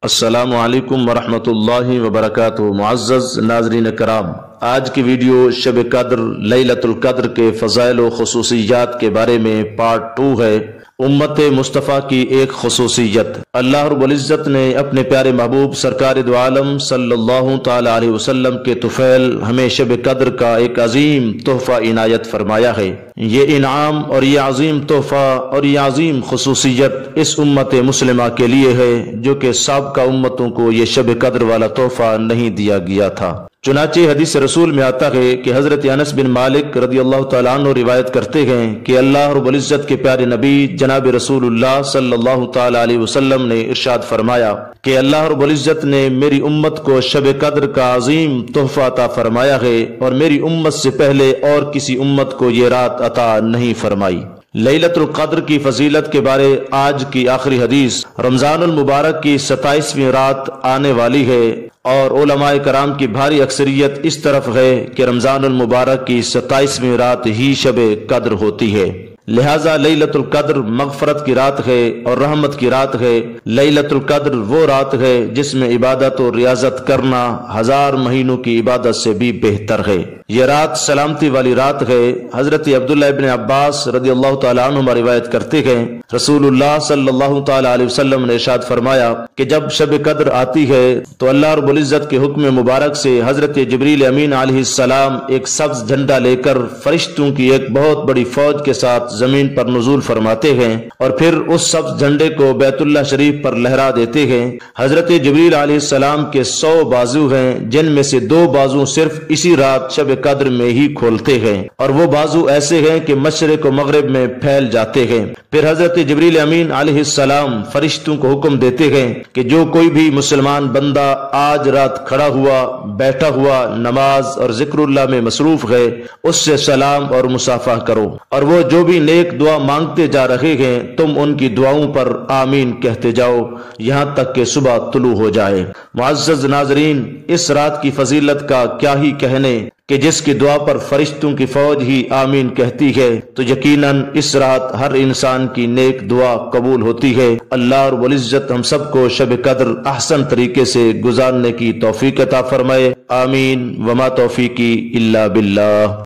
السلام علیکم ورحمۃ اللہ وبرکاتہ۔ معزز ناظرین کرام، آج کی ویڈیو شب قدر لیلۃ القدر کے فضائل و خصوصیات کے بارے میں پارٹ 2 ہے۔ امت مصطفیٰ کی ایک خصوصیت، اللہ رب العزت نے اپنے پیارے محبوب سرکار دو عالم صلی اللہ تعالی علیہ وسلم کے طفیل ہمیں شب قدر کا ایک عظیم تحفہ عنایت فرمایا ہے۔ یہ انعام اور یہ عظیم تحفہ اور یہ عظیم خصوصیت اس امت مسلمہ کے لیے ہے جو کہ سابقہ امتوں کو یہ شب قدر والا تحفہ نہیں دیا گیا تھا۔ چنانچہ حدیث رسول میں آتا ہے کہ حضرت انس بن مالک رضی اللہ تعالیٰ عنہ روایت کرتے ہیں کہ اللہ رب العزت کے پیارے نبی جناب رسول اللہ صلی اللہ تعالیٰ علیہ وسلم نے ارشاد فرمایا کہ اللہ رب العزت نے میری امت کو شب قدر کا عظیم تحفہ عطا فرمایا ہے اور میری امت سے پہلے اور کسی امت کو یہ رات عطا نہیں فرمائی۔ لیلۃ القدر کی فضیلت کے بارے آج کی آخری حدیث، رمضان المبارک کی 27ویں رات آنے والی ہے اور علماء کرام کی بھاری اکثریت اس طرف ہے کہ رمضان المبارک کی 27ویں رات ہی شب قدر ہوتی ہے، لہذا لیلۃ القدر مغفرت کی رات ہے اور رحمت کی رات ہے۔ لیلۃ القدر وہ رات ہے جس میں عبادت و ریاضت کرنا 1000 مہینوں کی عبادت سے بھی بہتر ہے۔ یہ رات سلامتی والی رات ہے۔ حضرت عبداللہ ابن عباس رضی اللہ تعالیٰ عنہما روایت کرتے ہیں، رسول اللہ صلی اللہ تعالیٰ علیہ وسلم نے ارشاد فرمایا کہ جب شب قدر آتی ہے تو اللہ رب العزت کے حکم مبارک سے حضرت جبریل امین علیہ السلام ایک سبز جھنڈا لے کر فرشتوں کی ایک بہت بڑی فوج کے ساتھ زمین پر نزول فرماتے ہیں اور پھر اس سبز جھنڈے کو بیت اللہ شریف پر لہرا دیتے ہیں۔ حضرت جبریل علیہ السلام کے 100 بازو ہیں جن میں سے 2 بازو صرف اسی رات شب قدر میں ہی کھولتے ہیں اور وہ بازو ایسے ہیں کہ مشرق و مغرب میں پھیل جاتے ہیں۔ پھر حضرت جبریل امین علیہ السلام فرشتوں کو حکم دیتے ہیں کہ جو کوئی بھی مسلمان بندہ آج رات کھڑا ہوا بیٹھا ہوا نماز اور ذکر اللہ میں مصروف ہے اس سے سلام اور مصافحہ کرو، اور وہ جو بھی نیک دعا مانگتے جا رہے ہیں تم ان کی دعاؤں پر آمین کہتے جاؤ یہاں تک کہ صبح طلوع ہو جائے۔ معزز ناظرین، اس رات کی فضیلت کا کیا ہی کہنے کہ جس کی دعا پر فرشتوں کی فوج ہی آمین کہتی ہے تو یقیناً اس رات ہر انسان کی نیک دعا قبول ہوتی ہے۔ اللہ رب العزت ہم سب کو شب قدر احسن طریقے سے گزارنے کی توفیق عطا فرمائے، آمین۔ وما توفیقی الا باللہ۔